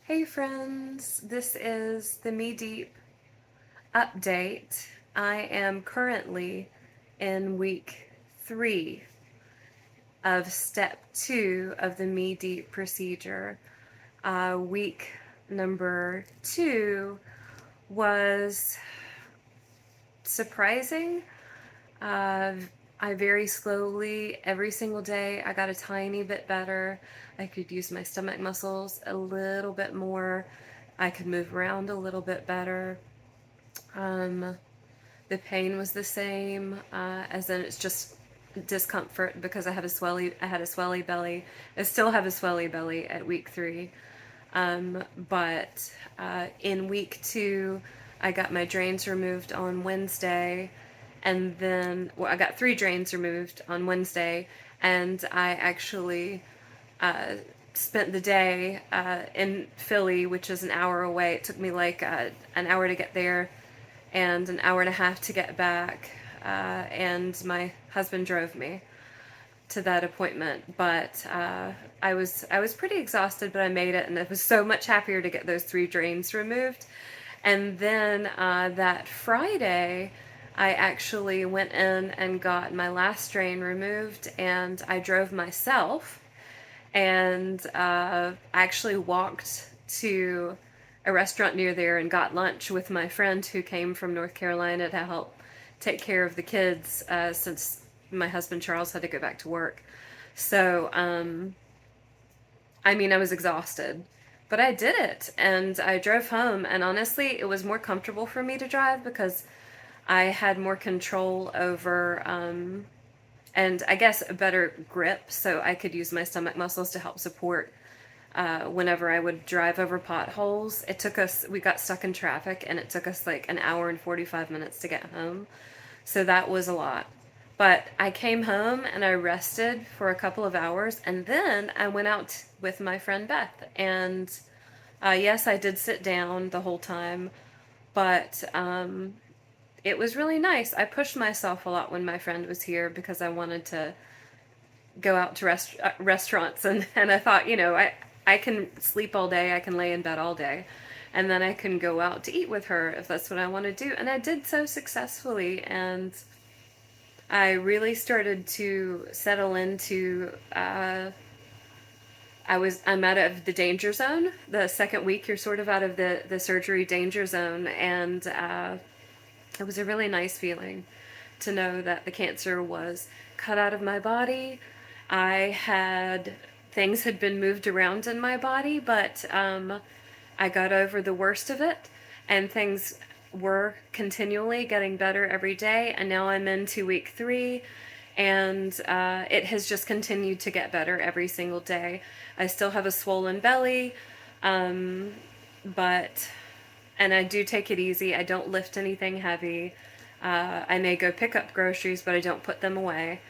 Hey friends, this is the Mi-Diep update. I am currently in week 3 of step 2 of the Mi-Diep procedure. Week number 2 was surprising. Uh, I very slowly, every single day, I got a tiny bit better. I could use my stomach muscles a little bit more. I could move around a little bit better. Um, the pain was the same, as in it's just discomfort because I had a swelly belly. I still have a swelly belly at week 3. But in week 2, I got my drains removed on Wednesday, and then, well, I got 3 drains removed on Wednesday, and I actually uh, spent the day in Philly, which is an hour away. It took me like an hour to get there and an hour and a half to get back, and my husband drove me to that appointment. But I was pretty exhausted, but I made it, and I was so much happier to get those 3 drains removed. And then that Friday, I actually went in and got my last drain removed, and I drove myself, and actually walked to a restaurant near there and got lunch with my friend who came from North Carolina to help take care of the kids, since my husband Charles had to go back to work. So, I mean, I was exhausted, but I did it, and I drove home, and honestly, it was more comfortable for me to drive because I had more control over, and I guess a better grip, so I could use my stomach muscles to help support whenever I would drive over potholes. We got stuck in traffic, and it took us like an hour and 45 minutes to get home. So that was a lot. But I came home and I rested for a couple of hours, and then I went out with my friend Beth. And yes, I did sit down the whole time, but it was really nice. I pushed myself a lot when my friend was here because I wanted to go out to restaurants, and I thought, I can sleep all day, I can lay in bed all day, and then I can go out to eat with her if that's what I want to do. And I did so successfully, and I really started to settle into. I'm out of the danger zone. The second week, you're sort of out of the surgery danger zone, and it was a really nice feeling to know that the cancer was cut out of my body. Things had been moved around in my body, but I got over the worst of it, and things were continually getting better every day. And now I'm into week 3, and it has just continued to get better every single day. I still have a swollen belly, but and I do take it easy. I don't lift anything heavy. I may go pick up groceries, but I don't put them away.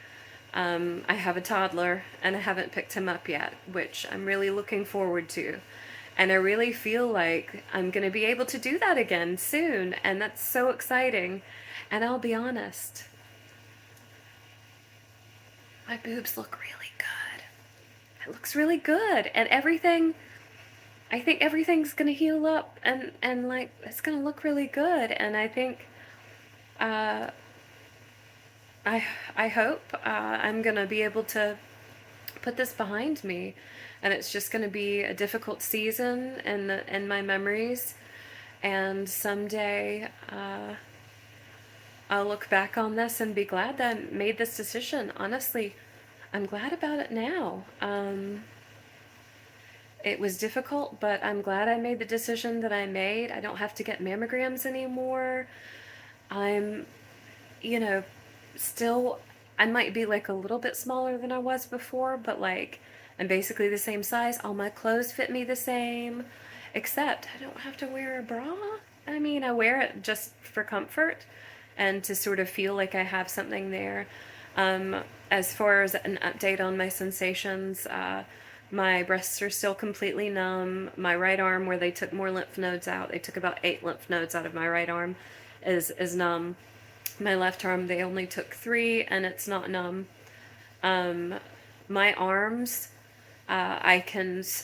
I have a toddler, and I haven't picked him up yet, which I'm really looking forward to. And I really feel like I'm going to be able to do that again soon, and that's so exciting. And I'll be honest, my boobs look really good. It looks really good, and I think everything's going to heal up, and like, it's going to look really good. And I think, uh, I, I hope I'm going to be able to put this behind me, and it's just going to be a difficult season in my memories, and someday I'll look back on this and be glad that I made this decision. Honestly, I'm glad about it now. It was difficult, but I'm glad I made the decision that I made. I don't have to get mammograms anymore. I'm, you know, still, I might be like a little bit smaller than I was before, but like, I'm basically the same size. All my clothes fit me the same, except I don't have to wear a bra. I mean, I wear it just for comfort and to sort of feel like I have something there. As far as an update on my sensations, my breasts are still completely numb. My right arm, where they took more lymph nodes out, they took about 8 lymph nodes out of my right arm, is numb. My left arm, they only took 3, and it's not numb. My arms, I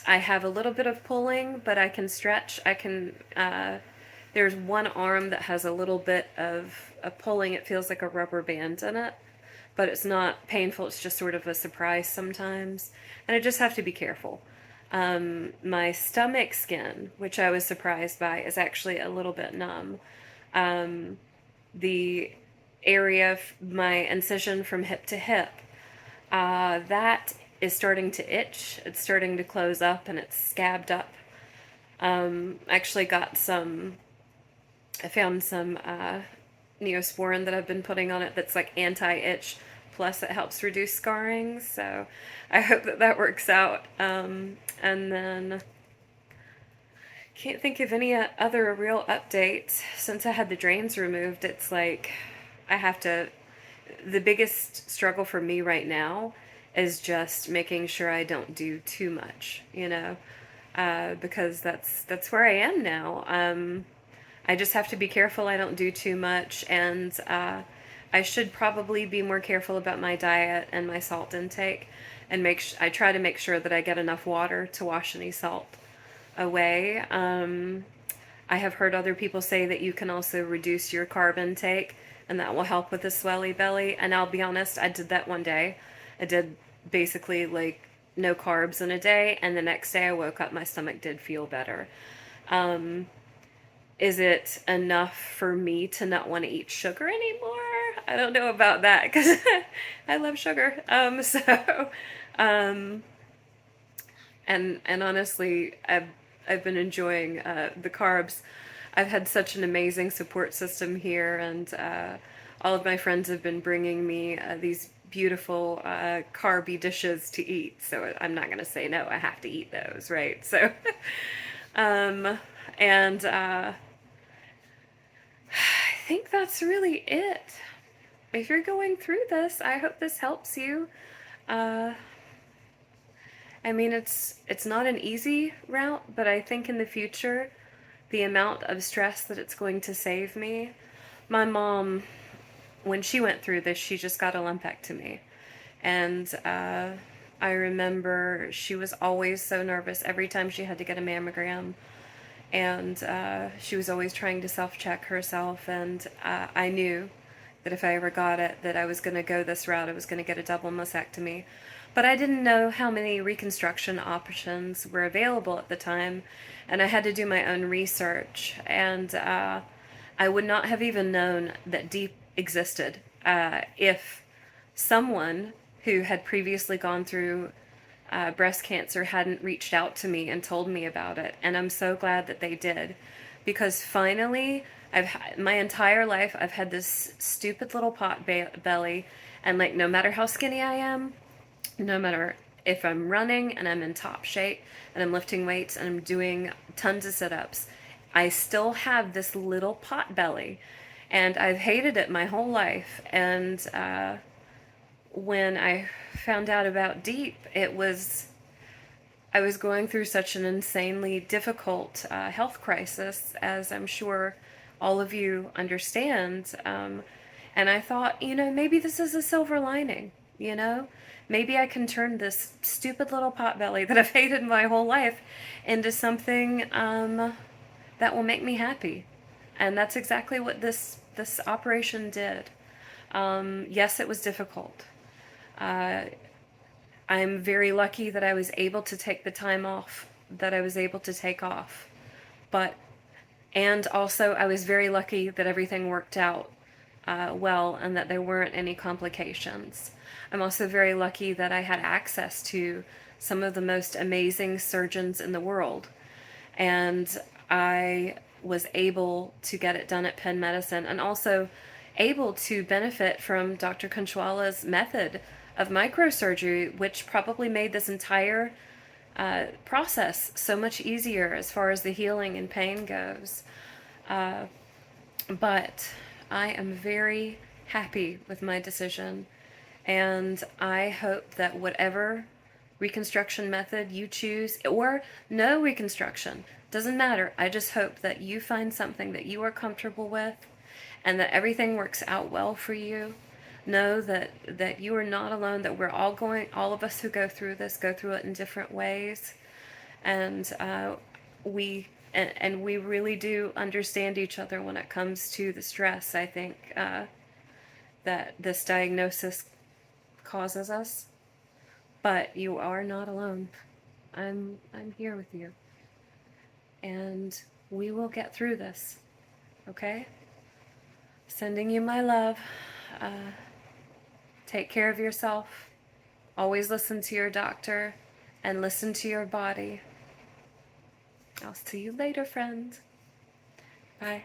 have a little bit of pulling, but I can stretch. There's one arm that has a little bit of a pulling. It feels like a rubber band in it, but it's not painful. It's just sort of a surprise sometimes. And I just have to be careful. My stomach skin, which I was surprised by, is actually a little bit numb. The area, my incision from hip to hip, that is starting to itch. It's starting to close up and it's scabbed up. Actually I found some Neosporin that I've been putting on it that's like anti-itch, plus it helps reduce scarring. So I hope that works out. And then can't think of any other real updates since I had the drains removed. It's like I have to. The biggest struggle for me right now is just making sure I don't do too much, because that's where I am now. I just have to be careful I don't do too much, and I should probably be more careful about my diet and my salt intake, and I try to make sure that I get enough water to wash any salt away. I have heard other people say that you can also reduce your carb intake, and that will help with the swelly belly. And I'll be honest, I did that one day. I did basically like no carbs in a day, and the next day I woke up, my stomach did feel better. Is it enough for me to not want to eat sugar anymore? I don't know about that because I love sugar. And honestly, I've been enjoying the carbs. I've had such an amazing support system here, and all of my friends have been bringing me these beautiful carby dishes to eat. So I'm not going to say no. I have to eat those, right? So, and I think that's really it. If you're going through this, I hope this helps you. I mean, it's not an easy route, but I think in the future, the amount of stress that it's going to save me. My mom, when she went through this, she just got a lumpectomy. And I remember she was always so nervous every time she had to get a mammogram. And she was always trying to self-check herself. And I knew that if I ever got it, that I was going to go this route. I was going to get a double mastectomy. But I didn't know how many reconstruction options were available at the time, and I had to do my own research. And I would not have even known that DIEP existed if someone who had previously gone through breast cancer hadn't reached out to me and told me about it. And I'm so glad that they did, because finally, my entire life I've had this stupid little pot belly, and like no matter how skinny I am, no matter if I'm running and I'm in top shape and I'm lifting weights and I'm doing tons of sit-ups, I still have this little pot belly, and I've hated it my whole life. And when I found out about DIEP, I was going through such an insanely difficult health crisis, as I'm sure all of you understand. And I thought, maybe this is a silver lining, Maybe I can turn this stupid little potbelly that I've hated my whole life into something that will make me happy. And that's exactly what this operation did. Yes, it was difficult. I'm very lucky that I was able to take the time off that I was able to take off. And also I was very lucky that everything worked out well, and that there weren't any complications. I'm also very lucky that I had access to some of the most amazing surgeons in the world, and I was able to get it done at Penn Medicine, and also able to benefit from Dr. Kanchwalla's method of microsurgery, which probably made this entire process so much easier as far as the healing and pain goes. But I am very happy with my decision, and I hope that whatever reconstruction method you choose, or no reconstruction, doesn't matter. I just hope that you find something that you are comfortable with, and that everything works out well for you. Know that you are not alone, that we're all of us who go through this go through it in different ways. And we really do understand each other when it comes to the stress, I think, that this diagnosis causes us. But you are not alone. I'm here with you. And we will get through this. Okay? Sending you my love. Take care of yourself. Always listen to your doctor and listen to your body. I'll see you later, friend. Bye.